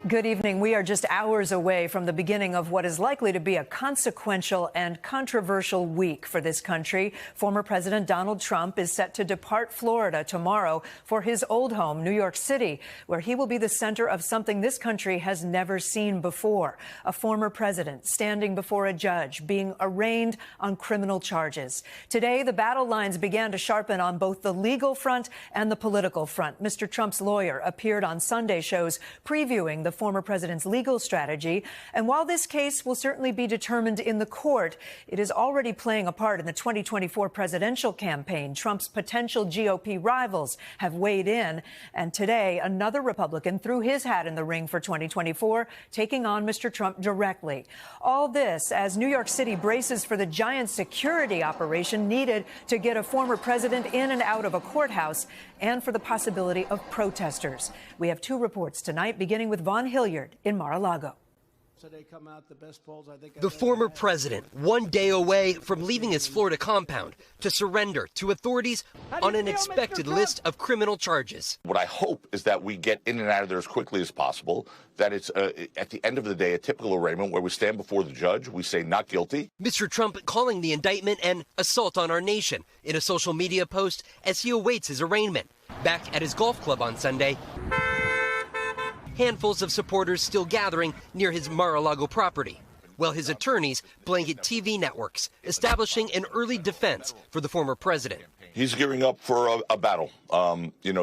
Good evening. We are just hours away from the beginning of what is likely to be a consequential and controversial week for this country. Former President Donald Trump is set to depart Florida tomorrow for his old home, New York City, where he will be the center of something this country has never seen before. A former president standing before a judge, being arraigned on criminal charges. Today, the battle lines began to sharpen on both the legal front and the political front. Mr. Trump's lawyer appeared on Sunday shows previewing the former president's legal strategy. And while this case will certainly be determined in the court, it is already playing a part in the 2024 presidential campaign. Trump's potential GOP rivals have weighed in. And today, another Republican threw his hat in the ring for 2024, taking on Mr. Trump directly. All this as New York City braces for the giant security operation needed to get a former president in and out of a courthouse, and for the possibility of protesters. We have two reports tonight, beginning with Vaughn Hilliard in Mar-a-Lago. The former president, one day away from leaving his Florida compound to surrender to authorities on an expected list of criminal charges. What I hope is that we get in and out of there as quickly as possible, that it's, at the end of the day, a typical arraignment where we stand before the judge, we say not guilty. Mr. Trump calling the indictment an assault on our nation in a social media post as he awaits his arraignment. Back at his golf club on Sunday, handfuls of supporters still gathering near his Mar-a-Lago property, while his attorneys blanket TV networks, establishing an early defense for the former president. He's gearing up for a battle.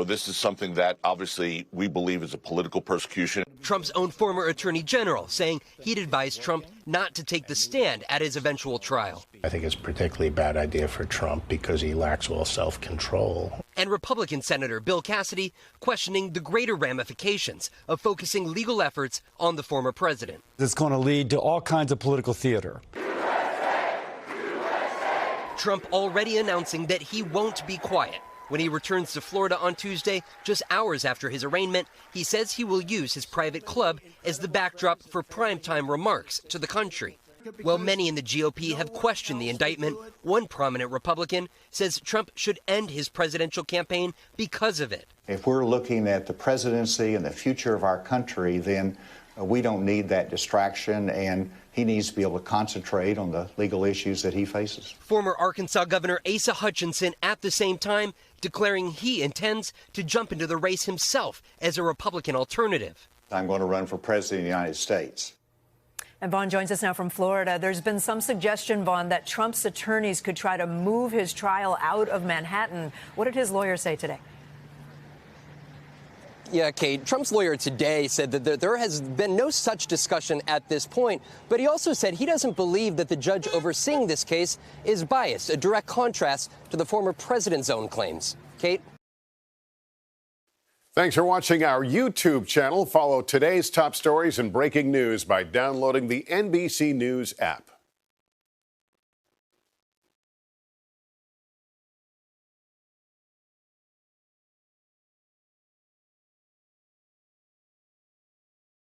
This is something that obviously we believe is a political persecution. Trump's own former attorney general saying he'd advise Trump not to take the stand at his eventual trial. I think it's a particularly bad idea for Trump because he lacks all self-control. And Republican Senator Bill Cassidy questioning the greater ramifications of focusing legal efforts on the former president. It's going to lead to all kinds of political theater. Trump already announcing that he won't be quiet. When he returns to Florida on Tuesday, just hours after his arraignment, he says he will use his private club as the backdrop for primetime remarks to the country. While many in the GOP have questioned the indictment, one prominent Republican says Trump should end his presidential campaign because of it. If we're looking at the presidency and the future of our country, then we don't need that distraction, and he needs to be able to concentrate on the legal issues that he faces. Former Arkansas Governor Asa Hutchinson at the same time declaring he intends to jump into the race himself as a Republican alternative. I'm going to run for president of the United States. And Vaughn joins us now from Florida. There's been some suggestion, Vaughn, that Trump's attorneys could try to move his trial out of Manhattan. What did his lawyer say today? Yeah, Kate, Trump's lawyer today said that there has been no such discussion at this point, but he also said he doesn't believe that the judge overseeing this case is biased, a direct contrast to the former president's own claims. Kate? Thanks for watching our YouTube channel. Follow today's top stories and breaking news by downloading the NBC News app.